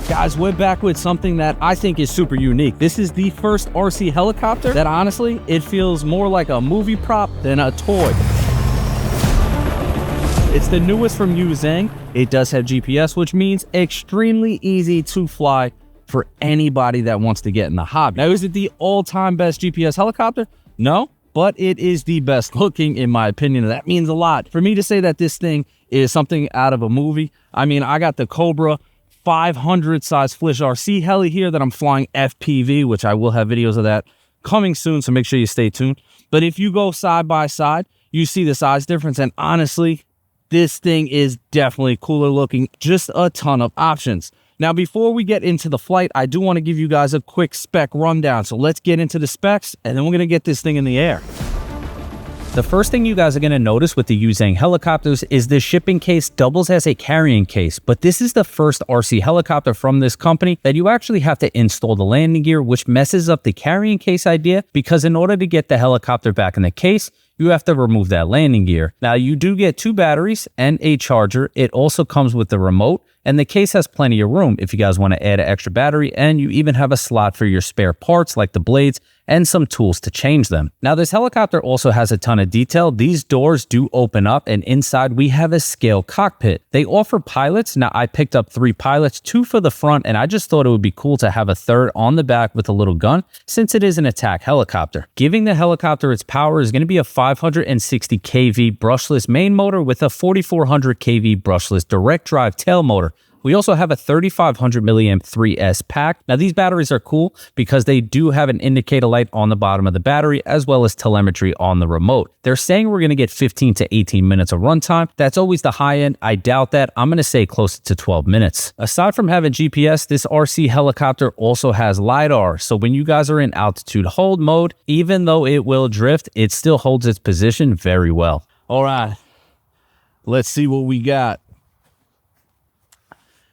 Guys, we're back with something that I think is super unique. This is the first RC helicopter that honestly, it feels more like a movie prop than a toy. It's the newest from Yu-Xiang. It does have GPS, which means extremely easy to fly for anybody that wants to get in the hobby. Now, is it the all-time best GPS helicopter? No, but it is the best looking in my opinion. That means a lot. For me to say that this thing is something out of a movie, I mean, I got the Cobra 500 size Flish RC heli here that I'm flying FPV, which I will have videos of that coming soon, so make sure you stay tuned. But if you go side by side, you see the size difference, and honestly, this thing is definitely cooler looking. Just a ton of options. Now, before we get into the flight, I do want to give you guys a quick spec rundown. So let's get into the specs, and then we're going to get this thing in the air. The first thing you guys are going to notice with the Yu-Xiang helicopters is the shipping case doubles as a carrying case, but this is the first RC helicopter from this company that you actually have to install the landing gear, which messes up the carrying case idea, because in order to get the helicopter back in the case, you have to remove that landing gear. Now, you do get 2 batteries and a charger. It also comes with the remote, and the case has plenty of room if you guys want to add an extra battery, and you even have a slot for your spare parts like the blades and some tools to change them. Now, this helicopter also has a ton of detail. These doors do open up, and inside we have a scale cockpit. They offer pilots. Now, I picked up 3 pilots, 2 for the front, and I just thought it would be cool to have a third on the back with a little gun, since it is an attack helicopter. Giving the helicopter its power is going to be a 560 kV brushless main motor with a 4400 kV brushless direct drive tail motor. We also have a 3500 milliamp 3S pack. Now, these batteries are cool because they do have an indicator light on the bottom of the battery, as well as telemetry on the remote. They're saying we're going to get 15 to 18 minutes of runtime. That's always the high end. I doubt that. I'm going to say close to 12 minutes. Aside from having GPS, this RC helicopter also has LiDAR. So when you guys are in altitude hold mode, even though it will drift, it still holds its position very well. All right, let's see what we got.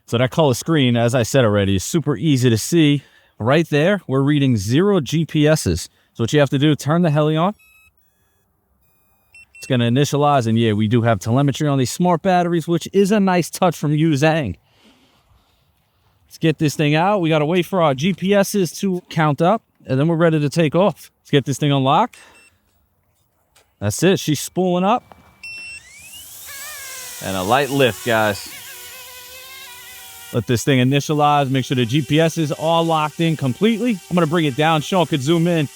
So that color screen, as I said already, is super easy to see. Right there, we're reading 0 GPSs. So what you have to do, turn the heli on. It's going to initialize, and yeah, we do have telemetry on these smart batteries, which is a nice touch from Yu-Xiang. Let's get this thing out. We got to wait for our GPSs to count up, and then we're ready to take off. Let's get this thing unlocked. That's it. She's spooling up. And a light lift, guys. Let this thing initialize, make sure the GPS is all locked in completely. I'm going to bring it down. Sean could zoom in.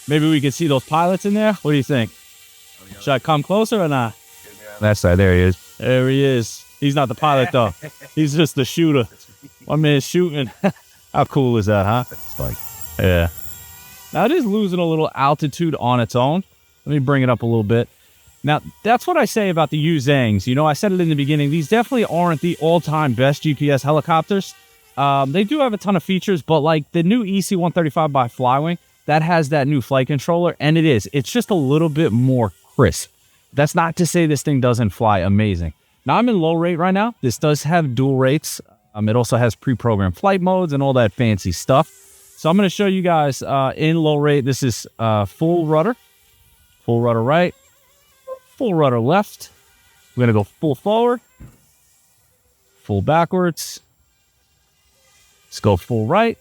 Maybe we can see those pilots in there. What do you think? Should I come closer or not? That side, there he is. There he is. He's not the pilot, though. He's just the shooter. One man's shooting. How cool is that, huh? It's like, yeah. Now, it is losing a little altitude on its own. Let me bring it up a little bit. Now, that's what I say about the Yu-Xiangs. You know, I said it in the beginning. These definitely aren't the all-time best GPS helicopters. They do have a ton of features, but like the new EC-135 by Flywing, that has that new flight controller, and it's just a little bit more crisp. That's not to say this thing doesn't fly amazing. Now, I'm in low rate right now. This does have dual rates. It also has pre-programmed flight modes and all that fancy stuff. So I'm going to show you guys in low rate. This is full rudder right. Full rudder left. We're going to go full forward, full backwards. Let's go full right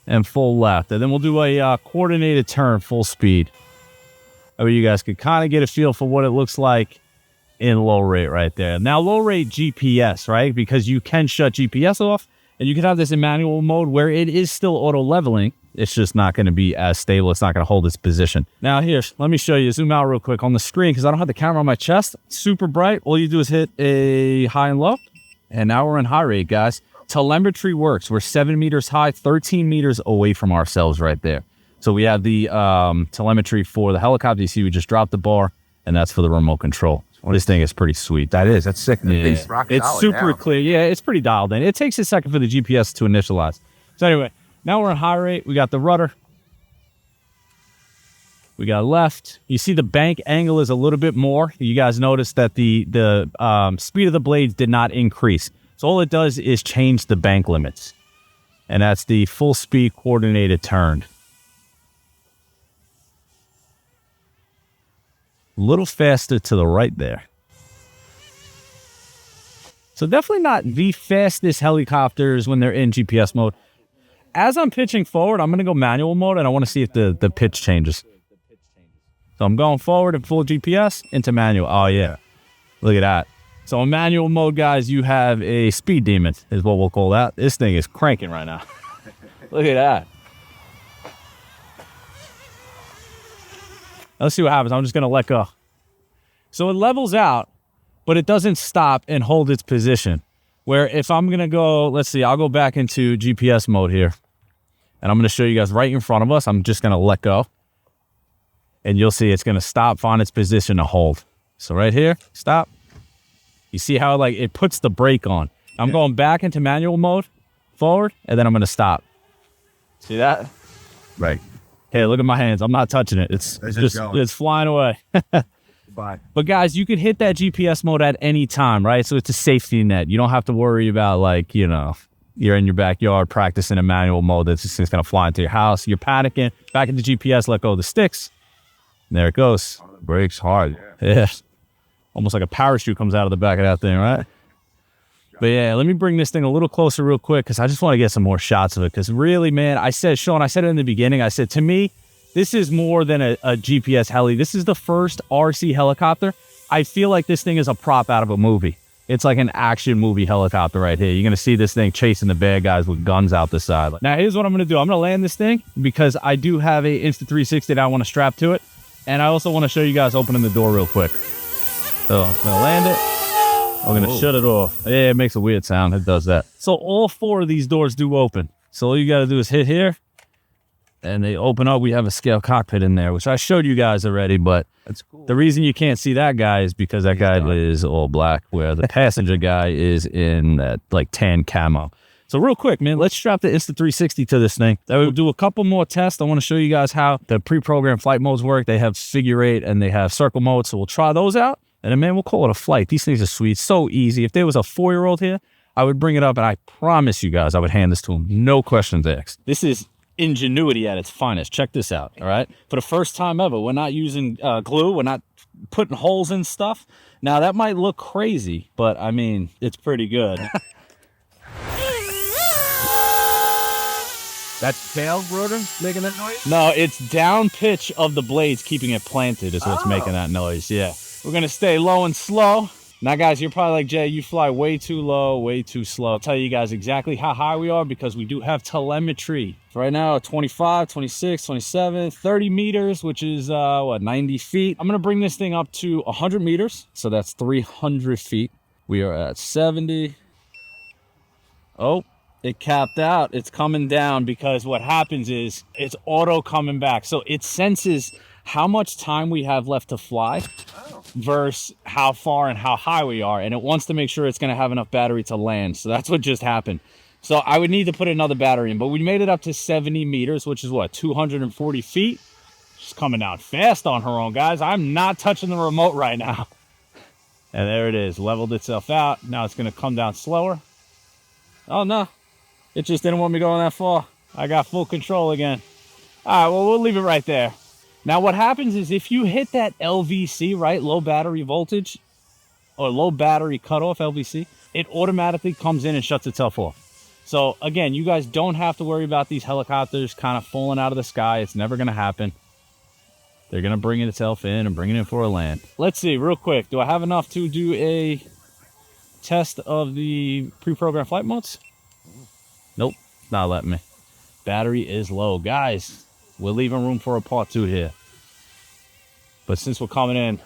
and full left. And then we'll do a coordinated turn, full speed. That way you guys can kind of get a feel for what it looks like in low rate right there. Now, low rate GPS, right? Because you can shut GPS off, and you can have this in manual mode where it is still auto leveling. It's just not going to be as stable. It's not going to hold its position. Now here, let me show you. Zoom out real quick on the screen because I don't have the camera on my chest. Super bright. All you do is hit a high and low. And now we're in high rate, guys. Telemetry works. We're 7 meters high, 13 meters away from ourselves right there. So we have the telemetry for the helicopter. You see, we just dropped the bar, and that's for the remote control. Well, this thing is pretty sweet. that is. That's sick. Yeah. It's super clear. Yeah, it's pretty dialed in. It takes a second for the GPS to initialize. So anyway, now we're in high rate. We got the rudder. We got left. You see the bank angle is a little bit more. You guys notice that the speed of the blades did not increase. So all it does is change the bank limits. And that's the full speed coordinated turned. A little faster to the right there. So definitely not the fastest helicopters when they're in GPS mode. As I'm pitching forward, I'm going to go manual mode, and I want to see if the pitch changes. So I'm going forward in full GPS into manual. Oh, yeah. Look at that. So in manual mode, guys, you have a speed demon, is what we'll call that. This thing is cranking right now. Look at that. Let's see what happens. I'm just going to let go. So it levels out, but it doesn't stop and hold its position. Where if I'm going to go, let's see, I'll go back into GPS mode here. And I'm going to show you guys right in front of us. I'm just going to let go. And you'll see it's going to stop, find its position to hold. So right here, stop. You see how like it puts the brake on. I'm going back into manual mode, forward, and then I'm going to stop. See that? Right. Hey, look at my hands. I'm not touching it. It's just it's flying away. Bye. But guys, you could hit that GPS mode at any time, right? So it's a safety net. You don't have to worry about like, you know, you're in your backyard practicing a manual mode that's just going to fly into your house. You're panicking. Back into GPS, let go of the sticks. And there it goes. Brakes hard. Yeah. Almost like a parachute comes out of the back of that thing, right? But yeah, let me bring this thing a little closer real quick because I just want to get some more shots of it. Because really, man, Sean, I said it in the beginning. I said, to me, this is more than a GPS heli. This is the first RC helicopter. I feel like this thing is a prop out of a movie. It's like an action movie helicopter right here. You're going to see this thing chasing the bad guys with guns out the side. Now, here's what I'm going to do. I'm going to land this thing because I do have a Insta360 that I want to strap to it. And I also want to show you guys opening the door real quick. So I'm going to land it. I'm going to shut it off. Yeah, it makes a weird sound. It does that. So all 4 of these doors do open. So all you got to do is hit here. And they open up. We have a scale cockpit in there, which I showed you guys already. But that's cool. The reason you can't see that guy is because that guy is all black, where the passenger guy is in that like tan camo. So real quick, man, let's strap the Insta360 to this thing. I will do a couple more tests. I want to show you guys how the pre-programmed flight modes work. They have figure 8 and they have circle mode. So we'll try those out. And then, man, we'll call it a flight. These things are sweet. So easy. If there was a 4-year-old here, I would bring it up, and I promise you guys I would hand this to him. No questions asked. This is ingenuity at its finest. Check this out, all right? For the first time ever, we're not using glue. We're not putting holes in stuff. Now, that might look crazy, but, I mean, it's pretty good. That's tail rotor making that noise? No, it's down pitch of the blades keeping it planted is what's making that noise, yeah. We're going to stay low and slow. Now, guys, you're probably like, Jay, you fly way too low, way too slow. I'll tell you guys exactly how high we are because we do have telemetry. Right now, 25, 26, 27, 30 meters, which is, 90 feet. I'm going to bring this thing up to 100 meters. So that's 300 feet. We are at 70. Oh, it capped out. It's coming down because what happens is it's auto coming back. So it senses how much time we have left to fly versus how far and how high we are, and it wants to make sure it's going to have enough battery to land. So that's what just happened. So I would need to put another battery in, but we made it up to 70 meters, which is what, 240 feet. She's coming down fast on her own, guys. I'm not touching the remote right now. And there it is, leveled itself out. Now it's going to come down slower. Oh no, it just didn't want me going that far. I got full control again. All right, well, we'll leave it right there. Now, what happens is if you hit that LVC, right, low battery voltage, or low battery cutoff LVC, it automatically comes in and shuts itself off. So, again, you guys don't have to worry about these helicopters kind of falling out of the sky. It's never going to happen. They're going to bring itself in and bring it in for a land. Let's see, real quick. Do I have enough to do a test of the pre-programmed flight modes? Nope, not letting me. Battery is low. Guys, we're leaving room for a part 2 here. But since we're coming in,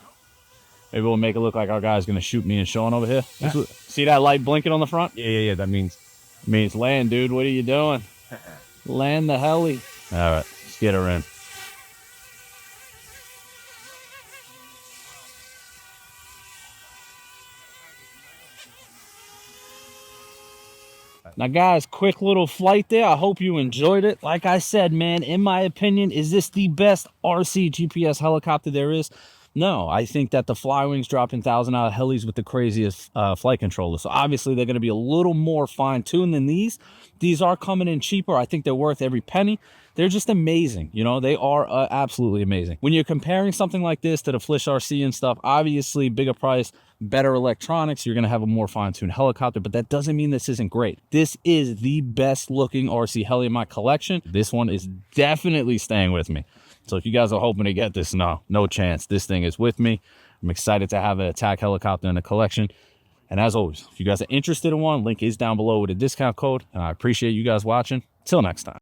maybe we'll make it look like our guy's going to shoot me and Sean over here. See that light blinking on the front? Yeah. That means land, dude. What are you doing? Land the heli. All right, let's get her in. Now, guys, quick little flight there. I hope you enjoyed it. Like I said, man, in my opinion, is this the best RC GPS helicopter there is? No, I think that the Flywings dropping $1,000 helis with the craziest flight controller. So obviously they're going to be a little more fine-tuned than these. These are coming in cheaper. I think they're worth every penny. They're just amazing. You know, they are absolutely amazing. When you're comparing something like this to the Flish RC and stuff, obviously bigger price, better electronics, you're going to have a more fine-tuned helicopter, but that doesn't mean this isn't great. This is the best looking RC heli in my collection. This one is definitely staying with me. So if you guys are hoping to get this, no chance. This thing is with me. I'm excited to have an attack helicopter in the collection. And as always, if you guys are interested in one, link is down below with a discount code. And I appreciate you guys watching. Till next time.